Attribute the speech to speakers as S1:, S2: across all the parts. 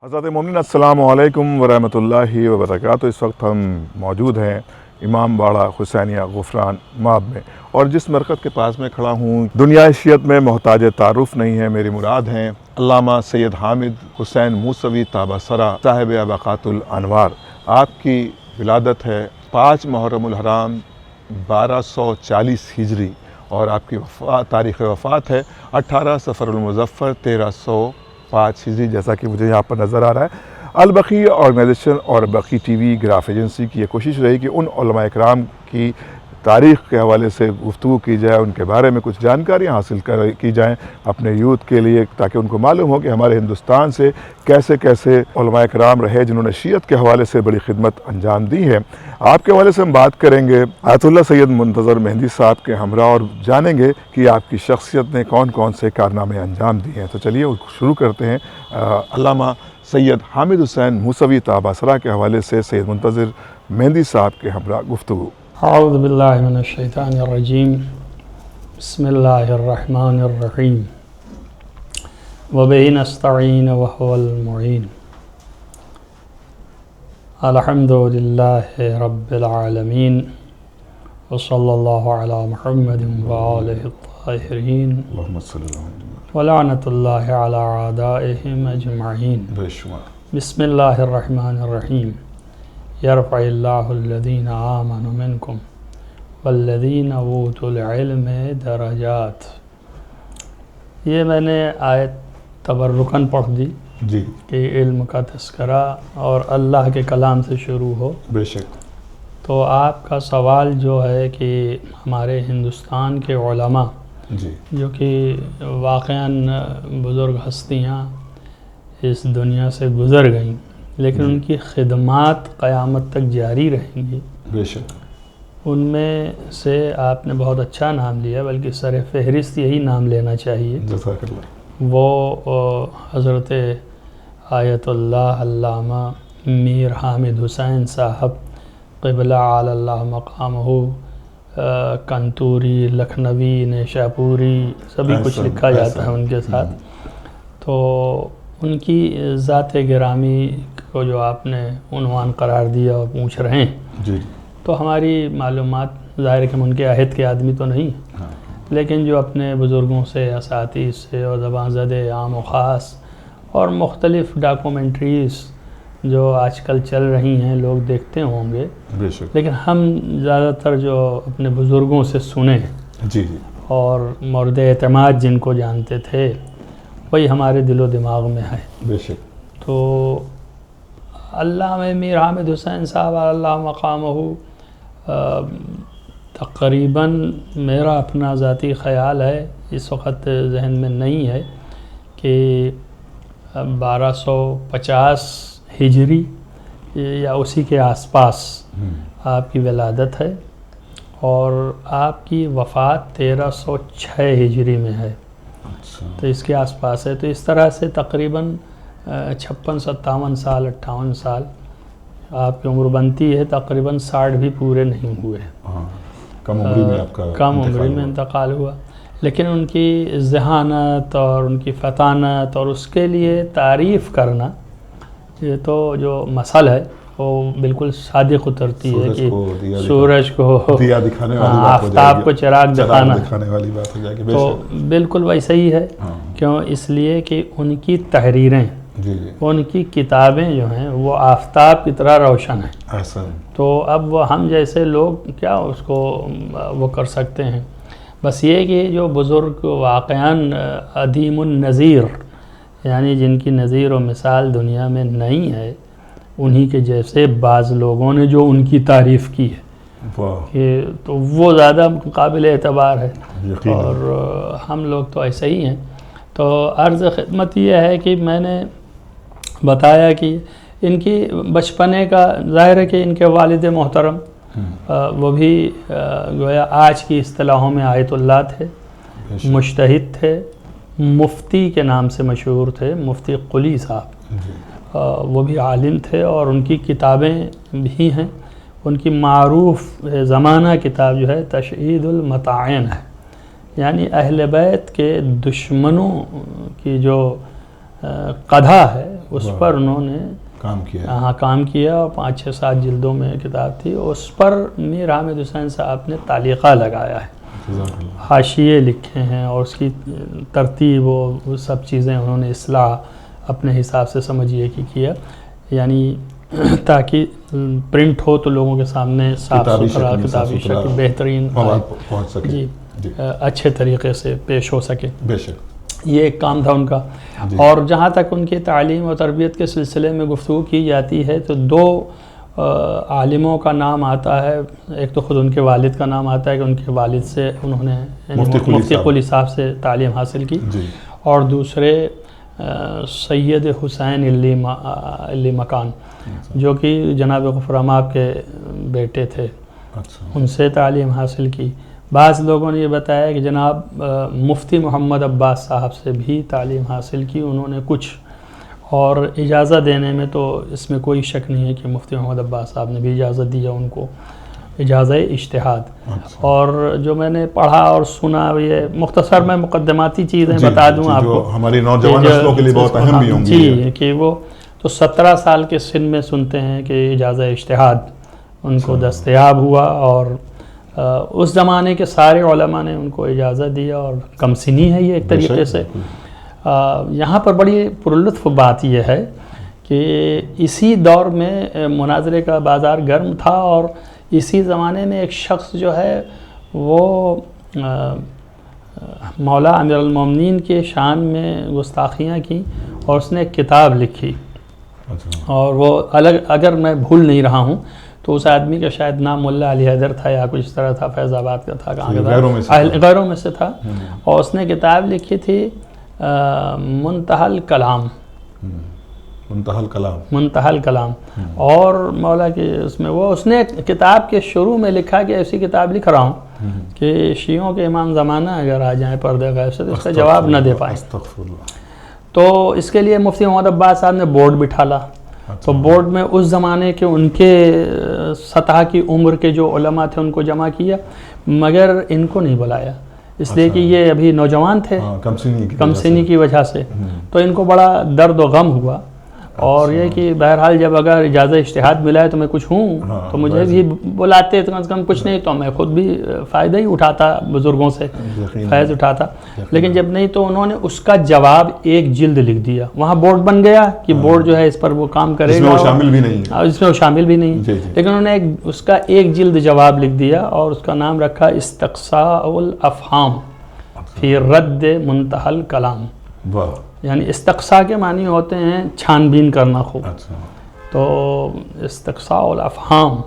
S1: حضرت مومنین السلام علیکم ورحمۃ اللہ وبرکاتہ۔ اس وقت ہم موجود ہیں امام باڑہ حسینیہ غفران ماب میں، اور جس مرکز کے پاس میں کھڑا ہوں دنیا شیعت میں محتاج تعارف نہیں ہے، میری مراد ہیں علامہ سید حامد حسین موسوی تابہ-سرا صاحب اباقات الانوار۔ آپ کی ولادت ہے 5 محرم الحرام 1240 ہجری، اور آپ کی تاریخ وفات ہے 18 صفر المظفر 1305 ہجری، جیسا کہ مجھے یہاں پر نظر آ رہا ہے۔ البقی آرگنائزیشن اور بقی ٹی وی گراف ایجنسی کی یہ کوشش رہی کہ ان علماء اکرام کی تاریخ کے حوالے سے گفتگو کی جائے، ان کے بارے میں کچھ جانکاریاں حاصل کی جائیں اپنے یوتھ کے لیے، تاکہ ان کو معلوم ہو کہ ہمارے ہندوستان سے کیسے کیسے علماء اکرام رہے جنہوں نے شیعت کے حوالے سے بڑی خدمت انجام دی ہے۔ آپ کے حوالے سے ہم بات کریں گے آیت اللہ سید منتظر مہندی صاحب کے ہمراہ، اور جانیں گے کہ آپ کی شخصیت نے کون کون سے کارنامے انجام دیے ہیں۔ تو چلیے شروع کرتے ہیں علامہ سید حامد حسین موسوی تابہ-سرا کے حوالے سے سید منتظر مہندی صاحب کے ہمراہ گفتگو۔
S2: اعوذ باللہ من الشیطان الرجیم، بسم اللہ الرحمن الرحیم، وبہ نستعین وہو المعین، الحمد للہ رب العالمین، وصلی اللہ علی محمد وآلہ الطاہرین،
S1: اللہم صلی اللہ علیہ
S2: ولعنۃ اللہ علی اعدائہم اجمعین۔ بسم اللہ الرحمن الرحیم، یرفع اللہ الذین آمنوا منکم والذین اوتوا العلم درجات۔ یہ میں نے آیت تبرکاً پڑھ دی
S1: جی،
S2: کہ علم کا تذکرہ اور اللہ کے کلام سے شروع ہو۔
S1: بے شک۔
S2: تو آپ کا سوال جو ہے کہ ہمارے ہندوستان کے علماء
S1: جی
S2: جو کہ واقعاً بزرگ ہستیاں اس دنیا سے گزر گئیں، لیکن ان کی خدمات قیامت تک جاری رہیں گی۔
S1: بے شک۔
S2: ان میں سے آپ نے بہت اچھا نام لیا، بلکہ سر فہرست یہی نام لینا چاہیے۔
S1: جزاک اللہ۔
S2: وہ حضرت آیت اللہ علامہ میر حامد حسین صاحب قبلہ علی اللہ مقامہ، کنتوری، لکھنوی، نیشاپوری، سبھی کچھ لکھا جاتا ہے ان کے ساتھ۔ تو ان کی ذات گرامی کو جو آپ نے عنوان قرار دیا اور پوچھ رہے ہیں،
S1: جی
S2: تو ہماری معلومات ظاہر ہے کہ ہم ان کے عہد کے آدمی تو نہیں، لیکن جو اپنے بزرگوں سے، اساتذہ سے اور زبان زدِ عام و خاص اور مختلف ڈاکومنٹریز جو آج کل چل رہی ہیں لوگ دیکھتے ہوں گے،
S1: بے شک۔
S2: لیکن ہم زیادہ تر جو اپنے بزرگوں سے سنے
S1: جی جی
S2: اور مورد اعتماد جن کو جانتے تھے، وہی ہمارے دل و دماغ میں ہے۔
S1: بے شک۔
S2: تو علامہ میر حامد حسین صاحب اللہ مقامہ، تقریباً میرا اپنا ذاتی خیال ہے، اس وقت ذہن میں نہیں ہے، کہ 1250 ہجری یا اسی کے آس پاس آپ کی ولادت ہے، اور آپ کی وفات 1306 ہجری میں ہے، تو اس کے آس پاس ہے۔ تو اس طرح سے تقریباً 56 57 سال 58 سال آپ کی عمر بنتی ہے، تقریباً 60 بھی پورے نہیں ہوئے۔
S1: کم عمری میں آپ کا
S2: کم عمری میں انتقال ہوا، لیکن ان کی ذہانت اور ان کی فطانت اور اس کے لیے تعریف کرنا، یہ تو جو مثل ہے وہ بالکل صادق اترتی ہے کہ سورج کو
S1: دیا دکھانے والی بات ہو جائے گی،
S2: آفتاب کو چراغ
S1: دکھانے والی بات ہو جائے گی۔
S2: تو بالکل ویسا ہی ہے۔ کیوں؟ اس لیے کہ ان کی تحریریں، ان کی کتابیں جو ہیں وہ آفتاب کی طرح روشن ہیں۔ تو اب وہ ہم جیسے لوگ کیا اس کو وہ کر سکتے ہیں؟ بس یہ کہ جو بزرگ واقعاً عدیم النظیر، یعنی جن کی نظیر و مثال دنیا میں نہیں ہے، انہی کے جیسے بعض لوگوں نے جو ان کی تعریف کی ہے، کہ تو وہ زیادہ قابل اعتبار ہے، اور ہم لوگ تو ایسے ہی ہیں۔ تو عرض خدمت یہ ہے کہ میں نے بتایا کہ ان کی بچپنے کا ظاہر ہے کہ ان کے والد محترم وہ بھی گویا آج کی اصطلاحوں میں آیت اللہ تھے، مجتہد تھے، مفتی کے نام سے مشہور تھے، مفتی قلی صاحب، وہ بھی عالم تھے، اور ان کی کتابیں بھی ہیں۔ ان کی معروف زمانہ کتاب جو ہے تشہید المطاعن ہے، یعنی اہل بیت کے دشمنوں کی جو قدح ہے اس پر انہوں نے کام کیا، اور 5-6-7 جلدوں میں کتاب تھی، اس پر میر حامد حسین صاحب نے تعلیقہ لگایا ہے، حاشیے لکھے ہیں، اور اس کی ترتیب وہ سب چیزیں انہوں نے اصلاح اپنے حساب سے سمجھیے کہ کیا، یعنی تاکہ پرنٹ ہو تو لوگوں کے سامنے صاف ستھرا کتابی شکل بہترین
S1: پہنچ سکے،
S2: جی اچھے طریقے سے پیش ہو سکے۔
S1: بے شک
S2: یہ ایک کام تھا ان کا۔ اور جہاں تک ان کی تعلیم و تربیت کے سلسلے میں گفتگو کی جاتی ہے تو 2 عالموں کا نام آتا ہے، ایک تو خود ان کے والد کا نام آتا ہے کہ ان کے والد سے انہوں نے مفتی قلی صاحب سے تعلیم حاصل کی، اور دوسرے سید حسین علی مکان جو کہ جناب غفران مآب کے بیٹے تھے، ان سے تعلیم حاصل کی۔ بعض لوگوں نے یہ بتایا کہ جناب مفتی محمد عباس صاحب سے بھی تعلیم حاصل کی انہوں نے کچھ، اور اجازت دینے میں تو اس میں کوئی شک نہیں ہے کہ مفتی محمد عباس صاحب نے بھی اجازت دیا ان کو، اجازت اجتہاد۔ اور جو میں نے پڑھا اور سنا، یہ مختصر میں مقدماتی چیزیں بتا دوں آپ کو،
S1: ہماری نوجوان نسلوں کے لیے بہت اہم بھی ہوں گی،
S2: جی کہ وہ تو 17 سال کے سن میں سنتے ہیں کہ اجازت اجتہاد ان کو دستیاب ہوا، اور اس زمانے کے سارے علماء نے ان کو اجازت دیا، اور کم سنی ہے یہ ایک طریقے سے۔ یہاں پر بڑی پرلطف بات یہ ہے کہ اسی دور میں مناظرے کا بازار گرم تھا، اور اسی زمانے میں ایک شخص جو ہے وہ مولا امیر المومنین کے شان میں گستاخیاں کی، اور اس نے ایک کتاب لکھی، اور وہ اگر میں بھول نہیں رہا ہوں تو اس آدمی کا شاید نام ملا علی حیدر تھا یا کچھ اس طرح تھا، فیض آباد کا تھا، کہاں کا تھا، غیروں میں سے تھا، اور اس نے کتاب لکھی تھی منتہی الکلام، منتہی الکلام، اور مولا کے اس میں اس نے کتاب کے شروع میں لکھا کہ ایسی کتاب لکھ رہا ہوں کہ شیعوں کے امام زمانہ اگر آ جائیں پردے غیب سے تو اس کا جواب نہ دے پائیں۔ تو اس کے لیے مفتی محمد عباس صاحب نے بورڈ بٹھالا، تو بورڈ میں اس زمانے کے ان کے سطح کی عمر کے جو علماء تھے ان کو جمع کیا، مگر ان کو نہیں بلایا، اس لیے کہ یہ ابھی نوجوان تھے، کم سنی کی وجہ سے، تو ان کو بڑا درد و غم ہوا، اور یہ کہ بہرحال جب اگر اجازت اجتہاد ملا ہے تو میں کچھ ہوں تو مجھے بھی بلاتے، تو کم سے کم کچھ نہیں تو میں خود بھی فائدہ ہی اٹھاتا، بزرگوں سے فیض اٹھاتا، لیکن جب نہیں تو انہوں نے اس کا جواب ایک جلد لکھ دیا، وہاں بورڈ بن گیا کہ بورڈ جو ہے اس پر وہ کام کرے گا، اس میں وہ شامل بھی نہیں، لیکن انہوں نے اس کا ایک جلد جواب لکھ دیا، اور اس کا نام رکھا استقصاء الافہام فی رد منتہی الکلام، یعنی استقصاء کے معنی ہوتے ہیں چھان بین کرنا خوب، تو استقصاء الافہام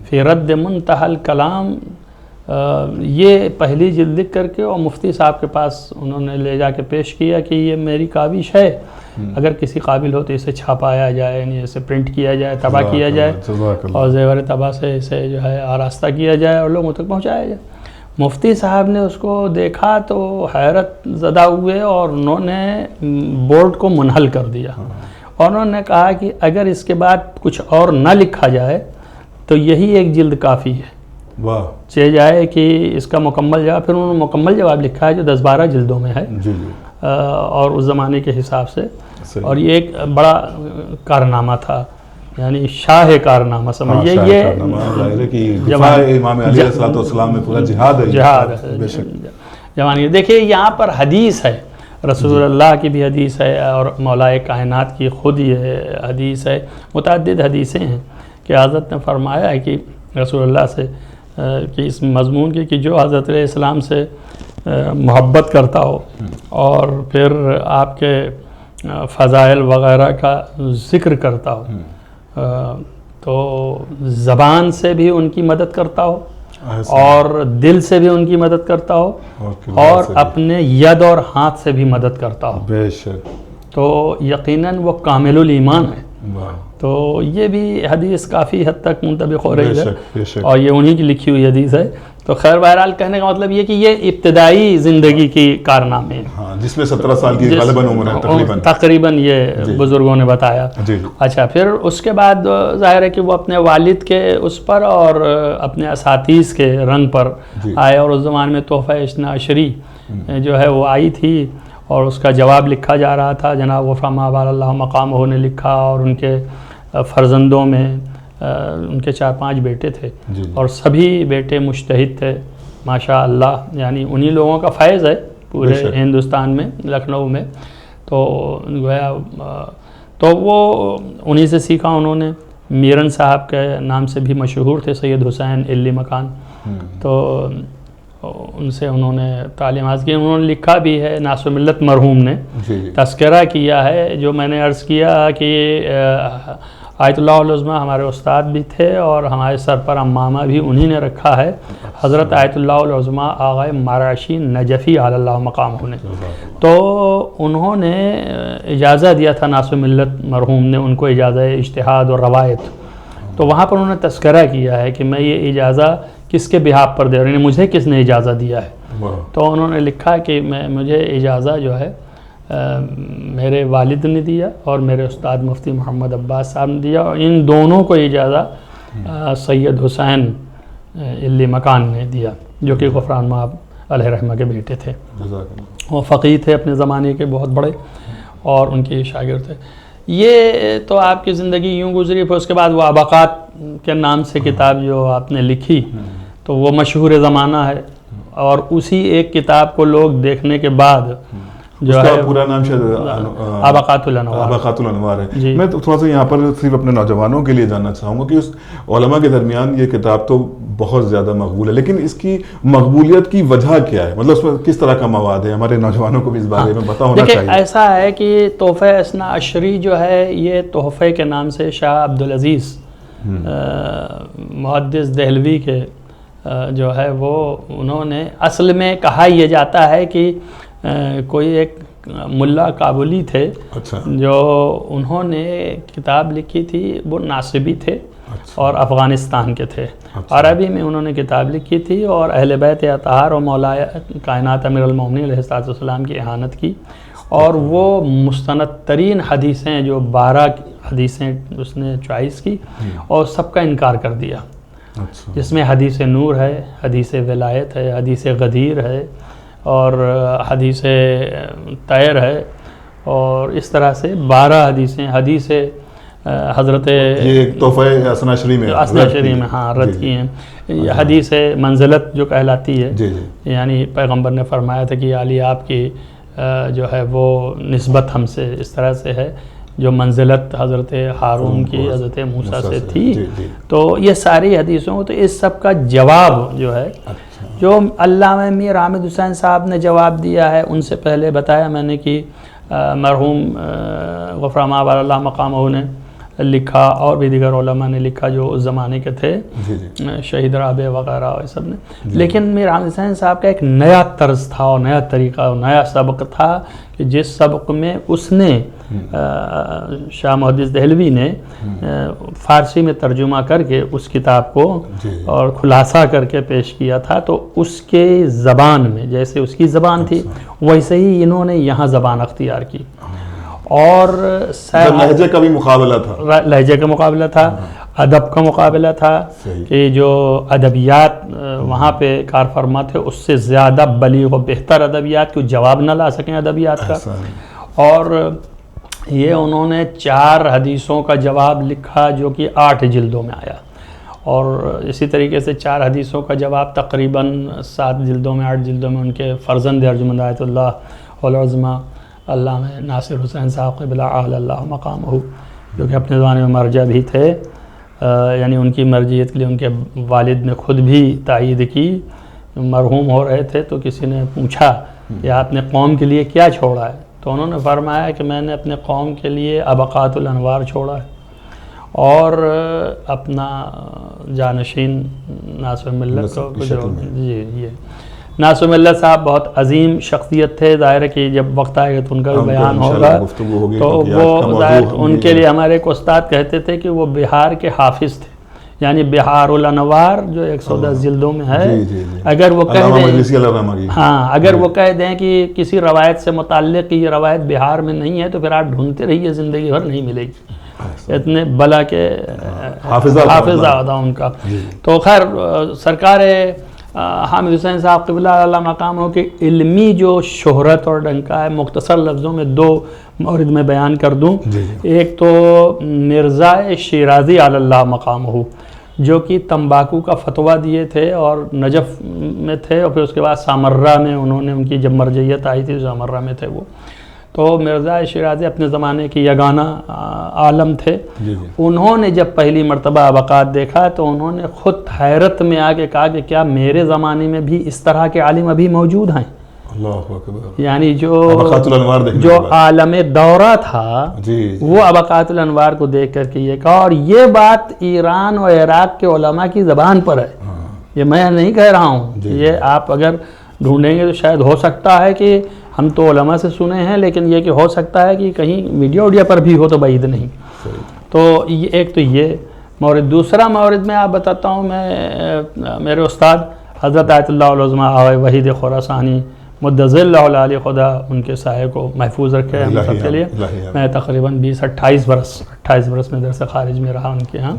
S2: فی رد منتہی الکلام، یہ پہلی جلد لکھ کر کے اور مفتی صاحب کے پاس انہوں نے لے جا کے پیش کیا کہ یہ میری کاوش ہے، اگر کسی قابل ہو تو اسے چھاپایا جائے، یعنی اسے پرنٹ کیا جائے، طبع کیا جائے، اور زیور طبع سے اسے جو ہے آراستہ کیا جائے اور لوگوں تک پہنچایا جائے۔ مفتی صاحب نے اس کو دیکھا تو حیرت زدہ ہوئے، اور انہوں نے بورڈ کو منحل کر دیا، اور انہوں نے کہا کہ اگر اس کے بعد کچھ اور نہ لکھا جائے تو یہی ایک جلد کافی ہے، چاہے جائے کہ اس کا مکمل جواب، پھر انہوں نے مکمل جواب لکھا ہے جو 10-12 جلدوں میں ہے، اور اس زمانے کے حساب سے، اور یہ ایک بڑا کارنامہ تھا، یعنی شاہ کارنامہ سمجھیے، یہ امام علیہ السلام میں پورا جہاد ہے جوانی۔ دیکھیے یہاں پر حدیث ہے، رسول اللہ کی بھی حدیث ہے، اور مولا کائنات کی خود یہ حدیث ہے، متعدد حدیثیں ہیں کہ حضرت نے فرمایا ہے کہ رسول اللہ سے کہ اس مضمون کی کہ جو حضرت علیہ السلام سے محبت کرتا ہو اور پھر آپ کے فضائل وغیرہ کا ذکر کرتا ہو، تو زبان سے بھی ان کی مدد کرتا ہو، اور دل سے بھی ان کی مدد کرتا ہو، اور اپنے ید اور ہاتھ سے بھی مدد کرتا ہو، بے شک، تو یقیناً وہ کامل الایمان ہے۔ تو یہ بھی حدیث کافی حد تک منطبق ہو رہی ہے، اور یہ انہی کی لکھی ہوئی حدیث ہے۔ تو خیر بہرحال کہنے کا مطلب یہ کہ یہ ابتدائی زندگی کی کارنامے ہیں،
S1: جس میں 17 سال کی غالباً عمر ہے تقریباً
S2: یہ بزرگوں نے بتایا۔ اچھا، پھر اس کے بعد ظاہر ہے کہ وہ اپنے والد کے اس پر اور اپنے اساتذہ کے رنگ پر آئے، اور اس زمانے میں تحفہ اثنا عشری جو ہے وہ آئی تھی، اور اس کا جواب لکھا جا رہا تھا. جناب غفران مآب اللہ مقامہ نے لکھا, اور ان کے فرزندوں میں ان کے 4-5 بیٹے تھے, اور سبھی بیٹے مجتہد تھے ماشاء اللہ. یعنی انہی لوگوں کا فیض ہے پورے ہندوستان میں, لکھنؤ میں. تو گویا تو وہ انہی سے سیکھا انہوں نے. میرن صاحب کے نام سے بھی مشہور تھے, سید حسین علی مکان. تو ان سے انہوں نے تعلیمات کی. انہوں نے لکھا بھی ہے, ناصر ملت مرحوم نے تذکرہ کیا ہے, جو میں نے عرض کیا کہ آیت اللہ العظمیٰ ہمارے استاد بھی تھے, اور ہمارے سر پر امامہ بھی انہی نے رکھا ہے, حضرت آیت اللہ العظمیٰ آغا مراشی نجفی علی اللہ مقام ہونے. تو انہوں نے اجازہ دیا تھا, ناصر ملت مرحوم نے ان کو اجازہ اجتہاد اور روایت. تو وہاں پر انہوں نے تذکرہ کیا ہے کہ میں یہ اجازہ کس کے بہاف پر دے رہا ہوں, یعنی مجھے کس نے اجازہ دیا ہے. تو انہوں نے لکھا کہ مجھے اجازہ جو ہے میرے والد نے دیا, اور میرے استاد مفتی محمد عباس صاحب نے دیا, اور ان دونوں کو اجازہ سید حسین علی مکان نے دیا, جو کہ غفران مآب علیہ رحمہ کے بیٹے تھے. وہ فقیہ تھے اپنے زمانے کے بہت بڑے, اور ان کے شاگرد تھے. یہ تو آپ کی زندگی یوں گزری. پھر اس کے بعد وہ ابقات کے نام سے کتاب جو آپ نے لکھی, تو وہ مشہور زمانہ ہے, اور اسی ایک کتاب کو لوگ دیکھنے کے بعد جو ہے
S1: پورا نام شاید
S2: ابقات الانوار.
S1: ابقات الانوار ہے. میں تھوڑا سا یہاں پر صرف اپنے نوجوانوں کے لیے جاننا چاہوں گا کہ اس علماء کے درمیان یہ کتاب تو بہت زیادہ مقبول ہے, لیکن اس کی مقبولیت کی وجہ کیا ہے؟ مطلب اس میں کس طرح کا مواد ہے؟ ہمارے نوجوانوں کو بھی اس بارے میں پتہ ہونا چاہیے.
S2: ایسا ہے کہ تحفہ اثنا عشری جو ہے, یہ تحفے کے نام سے شاہ عبدالعزیز محدث دہلوی کے جو ہے وہ انہوں نے, اصل میں کہا یہ جاتا ہے کہ کوئی ایک ملا کابلی تھے جو انہوں نے کتاب لکھی تھی, وہ ناصبی تھے اور افغانستان کے تھے. عربی میں انہوں نے کتاب لکھی تھی, اور اہل بیت اطہار اور مولا کائنات امیر المومنین علیہ السلام کی اہانت کی. اور وہ مستند ترین حدیثیں, جو 12 حدیثیں اس نے چوائس کی, اور سب کا انکار کر دیا, جس میں حدیث نور ہے, حدیث ولایت ہے, حدیث غدیر ہے, اور حدیث طیر ہے, اور اس طرح سے 12 حدیثیں. حدیث حضرت
S1: یہ تحفہ اثنا عشری میں
S2: ہاں رد کی ہیں. حدیث منزلت جو کہلاتی ہے, یعنی پیغمبر نے فرمایا تھا کہ علی آپ کی جو ہے وہ نسبت ہم سے اس طرح سے ہے جو منزلت حضرت ہارون کی حضرت موسیٰ سے تھی. تو یہ ساری حدیثوں, تو اس سب کا جواب جو ہے, جو علامہ میر حامد حسین صاحب نے جواب دیا ہے, ان سے پہلے بتایا میں نے کہ مرحوم غفران مآب اللہ مقامہ نے لکھا, اور بھی دیگر علماء نے لکھا جو اس زمانے کے تھے, شہید رابع وغیرہ اور سب نے. لیکن میر حامد حسین صاحب کا ایک نیا طرز تھا, اور نیا طریقہ, اور نیا سبق تھا, کہ جس سبق میں اس نے شاہ محدث دہلوی نے فارسی میں ترجمہ کر کے اس کتاب کو اور خلاصہ کر کے پیش کیا تھا. تو اس کے زبان میں, جیسے اس کی زبان تھی ویسے ہی انہوں نے یہاں زبان اختیار کی. اور
S1: لہجے کا بھی مقابلہ تھا,
S2: لہجے کا مقابلہ تھا, ادب کا مقابلہ تھا, کہ جو ادبیات وہاں پہ کار فرما تھے اس سے زیادہ بلیغ و بہتر ادبیات کو جواب نہ لا سکیں ادبیات کا. اور یہ انہوں نے 4 حدیثوں کا جواب لکھا, جو کہ 8 جلدوں میں آیا, اور اسی طریقے سے 4 حدیثوں کا جواب تقریباً 7 جلدوں میں 8 جلدوں میں ان کے فرزند ارجمند آیت اللہ العظمیٰ علامہ ناصر حسین صاحب قبلہ اعلی اللہ مقامہ, جو کہ اپنے زمانے میں مرجع بھی تھے, یعنی ان کی مرجعیت کے لیے ان کے والد نے خود بھی تائید کی. مرحوم ہو رہے تھے تو کسی نے پوچھا کہ آپ نے قوم کے لیے کیا چھوڑا ہے, تو انہوں نے فرمایا کہ میں نے اپنے قوم کے لیے ابقات الانوار چھوڑا ہے, اور اپنا جانشین ناصر ملت کو جی یہ ناصر ملت صاحب بہت عظیم شخصیت تھے. ظاہر ہے کہ جب وقت آئے گا تو ان کا بھی بیان ہوگا, تو وہ ظاہر ان کے لیے ہمارے ایک استاد کہتے تھے کہ وہ بہار کے حافظ تھے, یعنی بہار الانوار جو 110 جلدوں میں ہے, اگر وہ کہہ دیں اگر وہ کہہ دیں کہ کسی روایت سے متعلق یہ روایت بہار میں نہیں ہے, تو پھر آپ ڈھونڈتے رہیے, زندگی بھر نہیں ملے گی. اتنے بلا کے حافظہ تھا ان کا. تو خیر سرکار حامد حسین صاحب قبلہ اللہ مقام ہو کہ علمی جو شہرت اور ڈنکا ہے، مختصر لفظوں میں 2 مورد میں بیان کر دوں. ایک تو مرزا شیرازی علی اللہ مقام ہو، جو کہ تمباکو کا فتویٰ دیے تھے اور نجف میں تھے، اور پھر اس کے بعد سامرہ میں انہوں نے، ان کی جب مرجعیت آئی تھی سامرہ میں تھے وہ. تو مرزا شیرازی اپنے زمانے کی یگانہ عالم تھے. انہوں نے جب پہلی مرتبہ ابقات دیکھا تو انہوں نے خود حیرت میں آ کے کہا کہ کیا میرے زمانے میں بھی اس طرح کے عالم ابھی موجود ہیں؟
S1: اللہ اکبر.
S2: یعنی
S1: ابقات الانوار
S2: جو عالم دورہ تھا وہ ابقات الانوار کو دیکھ کر کے یہ کہا، اور یہ بات ایران اور عراق کے علماء کی زبان پر ہے، یہ میں نہیں کہہ رہا ہوں. یہ آپ اگر ڈھونڈیں گے تو شاید ہو سکتا ہے کہ ہم تو علماء سے سنے ہیں، لیکن یہ کہ ہو سکتا ہے کہ کہیں میڈیا پر بھی ہو تو بعید نہیں. تو ایک تو یہ مورد. دوسرا مورد میں آپ بتاتا ہوں، میں میرے استاد حضرت آیت اللہ العظمہ آوائے وحید خراسانی مدظل اللہ علیہ خدا ان کے سائے کو محفوظ رکھے ہم سب کے لیے. میں تقریباً 28 برس میں درس خارج میں رہا ان کے ہاں،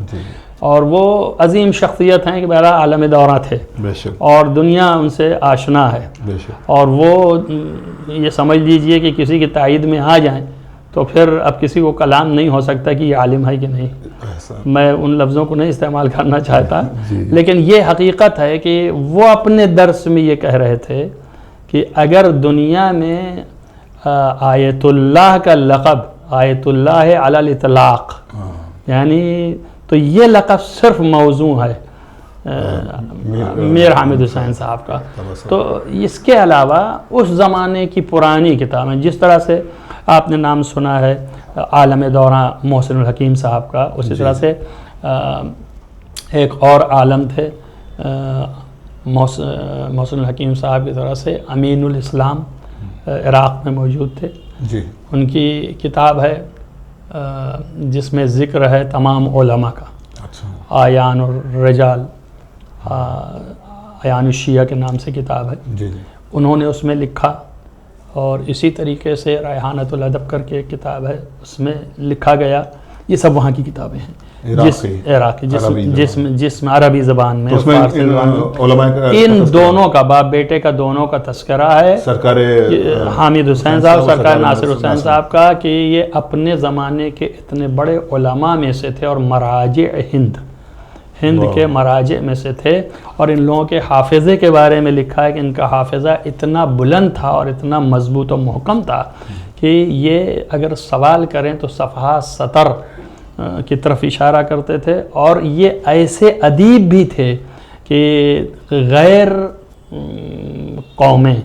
S2: اور وہ عظیم شخصیت ہیں کہ بہرحال عالم دورہ تھے اور دنیا ان سے آشنا ہے. اور وہ یہ سمجھ لیجئے کہ کسی کی تائید میں آ جائیں تو پھر اب کسی کو کلام نہیں ہو سکتا کہ یہ عالم ہے کہ نہیں. میں ان لفظوں کو نہیں استعمال کرنا چاہتا، لیکن یہ حقیقت ہے کہ وہ اپنے درس میں یہ کہہ رہے تھے کہ اگر دنیا میں آیت اللہ کا لقب آیت اللہ علی الاطلاق، یعنی تو یہ لقب صرف موضوع ہے میر حامد حسین صاحب کا. تو اس کے علاوہ اس زمانے کی پرانی کتابیں، جس طرح سے آپ نے نام سنا ہے عالم دورہ محسن الحکیم صاحب کا، اسی طرح سے ایک اور عالم تھے محسن الحکیم صاحب کی طرح سے امین الاسلام عراق میں موجود تھے. ان کی کتاب ہے جس میں ذکر ہے تمام علماء کا، آیان الرجال، آیان الشیعہ کے نام سے کتاب ہے. انہوں نے اس میں لکھا، اور اسی طریقے سے ریحانۃ الادب کر کے ایک کتاب ہے، اس میں لکھا گیا. یہ سب وہاں کی کتابیں ہیں عراقی جس میں عربی زبان میں ان دونوں کا باپ بیٹے کا دونوں کا تذکرہ ہے، سرکار حامد حسین صاحب، سرکار ناصر حسین صاحب کا، کہ یہ اپنے زمانے کے اتنے بڑے علماء میں سے تھے اور مراجع ہند کے مراجع میں سے تھے. اور ان لوگوں کے حافظے کے بارے میں لکھا ہے کہ ان کا حافظہ اتنا بلند تھا اور اتنا مضبوط و محکم تھا کہ یہ اگر سوال کریں تو صفحہ سطر کی طرف اشارہ کرتے تھے. اور یہ ایسے ادیب بھی تھے کہ غیر قومیں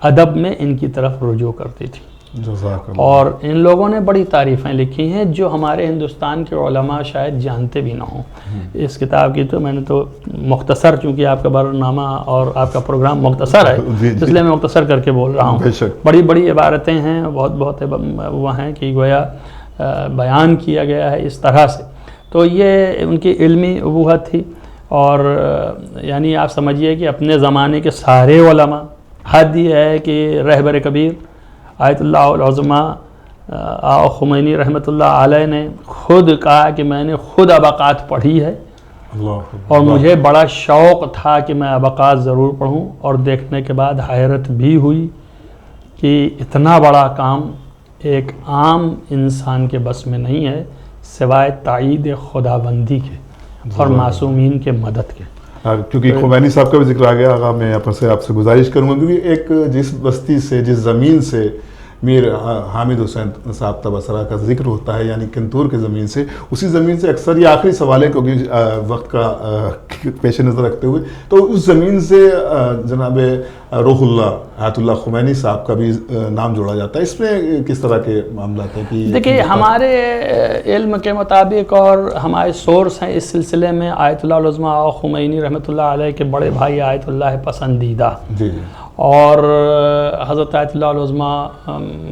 S2: ادب میں ان کی طرف رجوع کرتی تھی. اور ان لوگوں نے بڑی تعریفیں لکھی ہیں جو ہمارے ہندوستان کے علماء شاید جانتے بھی نہ ہوں. اس کتاب کی تو میں نے تو مختصر، چونکہ آپ کا برنامہ اور آپ کا پروگرام مختصر ہے اس لیے میں مختصر کر کے بول رہا ہوں. بڑی بڑی عبارتیں ہیں، بہت وہ ہیں کہ گویا بیان کیا گیا ہے اس طرح سے. تو یہ ان کی علمی ابوت تھی. اور یعنی آپ سمجھیے کہ اپنے زمانے کے سارے علماء، حد یہ ہے کہ رہبر کبیر آیت اللہ العظمہ خمینی رحمۃ اللہ علیہ نے خود کہا کہ میں نے خود ابقات پڑھی ہے اور مجھے بڑا شوق تھا کہ میں ابقات ضرور پڑھوں، اور دیکھنے کے بعد حیرت بھی ہوئی کہ اتنا بڑا کام ایک عام انسان کے بس میں نہیں ہے سوائے تائید خدا بندی کے اور معصومین کے مدد کے.
S1: کیونکہ خمینی صاحب کا بھی ذکر آ گیا، آقا میں یہاں پر سے آپ سے گزارش کروں گا، کیونکہ ایک جس بستی سے، جس زمین سے میر حامد حسین صاحب تبصرہ کا ذکر ہوتا ہے، یعنی کنتور کی زمین سے، اسی زمین سے اکثر یہ آخری سوال ہے کیونکہ وقت کا پیش نظر رکھتے ہوئے، تو اس زمین سے جناب روح اللہ آیت اللہ خمینی صاحب کا بھی نام جوڑا جاتا ہے. اس میں کس طرح کے معاملات ہیں؟ کہ
S2: دیکھیے ہمارے علم کے مطابق اور ہمارے سورس ہیں اس سلسلے میں، آیت اللہ العظمہ خمینی رحمۃ اللہ علیہ کے بڑے بھائی آیت اللہ پسندیدہ اور حضرت آیت اللہ العظمہ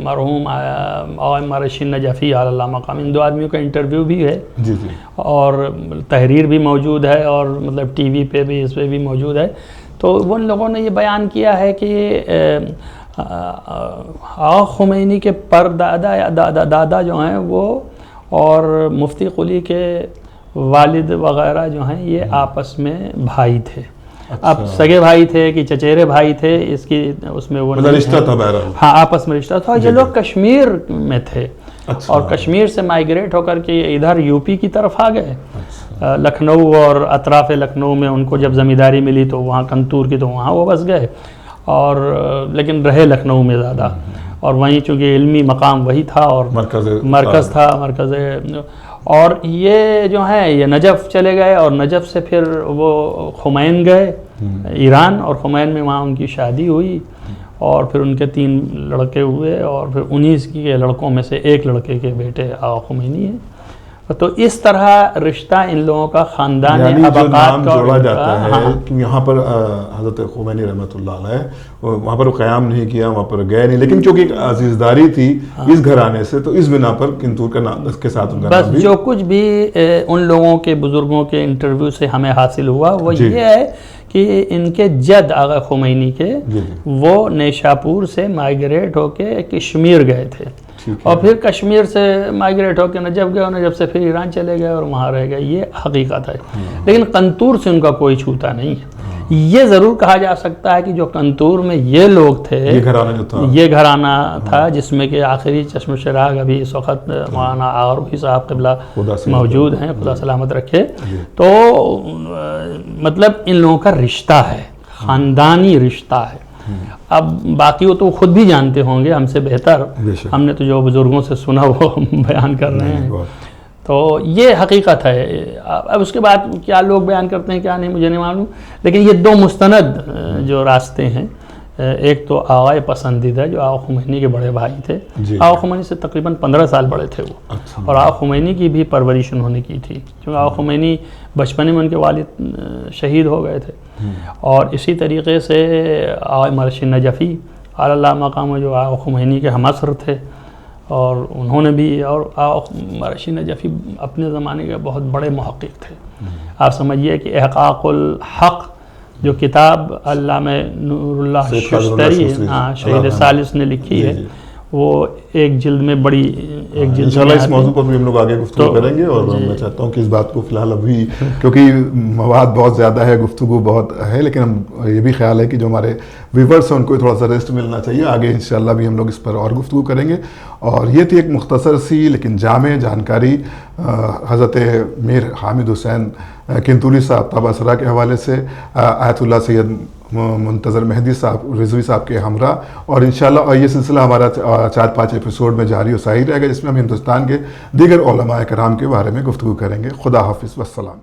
S2: مرحوم عامر رشید نجفی علی اللہ مقام، ان دو آدمیوں کا انٹرویو بھی ہے اور تحریر بھی موجود ہے، اور مطلب ٹی وی پہ بھی اس پہ بھی موجود ہے. تو ان لوگوں نے یہ بیان کیا ہے کہ آقا خمینی کے پر دادا جو ہیں وہ اور مفتی قلی کے والد وغیرہ جو ہیں یہ آپس میں بھائی تھے. اب سگے بھائی تھے کہ چچیرے بھائی تھے اس کی اس میں وہ
S1: رشتہ تھا بہرحال،
S2: ہاں آپس میں رشتہ تھا. یہ لوگ کشمیر میں تھے اور کشمیر سے مائیگریٹ ہو کر کے ادھر یو پی کی طرف آ گئے. لکھنؤ اور اطراف لکھنؤ میں ان کو جب زمینداری ملی تو وہاں کنتور کی تو وہاں وہ بس گئے، اور لیکن رہے لکھنؤ میں زیادہ، اور وہیں چونکہ علمی مقام وہی تھا اور مرکز تھا مرکز. اور یہ جو ہیں یہ نجف چلے گئے، اور نجف سے پھر وہ خمین گئے ایران، اور خمین میں وہاں ان کی شادی ہوئی، اور پھر ان کے 3 لڑکے ہوئے، اور پھر 19 کے لڑکوں میں سے ایک لڑکے کے بیٹے آغا خمینی ہیں. تو اس طرح رشتہ ان لوگوں کا خاندان
S1: نام جوڑا جاتا ہے کہ یہاں پر حضرت خمینی رحمۃ اللہ علیہ وہاں پر قیام نہیں کیا، وہاں پر گئے نہیں، لیکن چونکہ ایک عزیزداری تھی اس گھرانے سے تو اس بنا پر کنتور کا نام کے ساتھ ان کا نام بھی.
S2: بس جو کچھ بھی ان لوگوں کے بزرگوں کے انٹرویو سے ہمیں حاصل ہوا وہ یہ ہے کہ ان کے جد آغا خمینی کے وہ نیشاپور سے مائیگریٹ ہو کے کشمیر گئے تھے، اور پھر کشمیر سے مائیگریٹ ہو کے نجف گئے، اور نجف سے پھر ایران چلے گئے اور وہاں رہ گئے. یہ حقیقت ہے، لیکن کنتور سے ان کا کوئی چھوتا نہیں ہے. یہ ضرور کہا جا سکتا ہے کہ جو کنتور میں یہ لوگ تھے، یہ گھرانہ تھا جس میں کہ آخری چشم چراغ ابھی اس وقت مولانا آغا صاحب قبلہ موجود ہیں، خدا سلامت رکھے. تو مطلب ان لوگوں کا رشتہ ہے، خاندانی رشتہ ہے. اب باقی وہ تو خود بھی جانتے ہوں گے ہم سے بہتر، ہم نے تو جو بزرگوں سے سنا وہ بیان کر رہے ہیں. تو یہ حقیقت ہے. اب اس کے بعد کیا لوگ بیان کرتے ہیں کیا نہیں مجھے نہیں معلوم، لیکن یہ 2 مستند جو راستے ہیں. ایک تو آغا پسندیدہ جو آغا خمینی کے بڑے بھائی تھے، آغا خمینی سے تقریباً 15 سال بڑے تھے وہ، اور آغا خمینی کی بھی پرورش انہوں نے کی تھی، کیونکہ آغا خمینی بچپنے میں ان کے والد شہید ہو گئے تھے. اور اسی طریقے سے آغا مرشد نجفی علی اللہ مقام جو آغا خمینی کے ہمعصر تھے، اور انہوں نے بھی، اور آغا مرشد نجفی اپنے زمانے کے بہت بڑے محقق تھے. آپ سمجھیے کہ احقاق الحق جو کتاب علامہ نور اللہ ششتری شہید ثالث نے لکھی ہے، وہ ایک جلد میں بڑی ایک جلد.
S1: انشاءاللہ اس موضوع پر بھی ہم لوگ آگے گفتگو کریں گے، اور میں چاہتا ہوں کہ اس بات کو فی الحال ابھی کیونکہ مواد بہت زیادہ ہے، گفتگو بہت ہے، لیکن ہم یہ بھی خیال ہے کہ جو ہمارے ویورز ہیں ان کو تھوڑا سا ریسٹ ملنا چاہیے. آگے انشاءاللہ بھی ہم لوگ اس پر اور گفتگو کریں گے. اور یہ تھی ایک مختصر سی لیکن جامع جانکاری حضرت میر حامد حسین کنتوری صاحب طب اسرا کے حوالے سے آیت اللہ سید منتظر مہدی صاحب رضوی صاحب کے ہمراہ. اور انشاءاللہ یہ سلسلہ ہمارا 4-5 ایپیسوڈ میں جاری و ساری رہے گا، جس میں ہم ہندوستان کے دیگر علماء کرام کے بارے میں گفتگو کریں گے. خدا حافظ والسلام.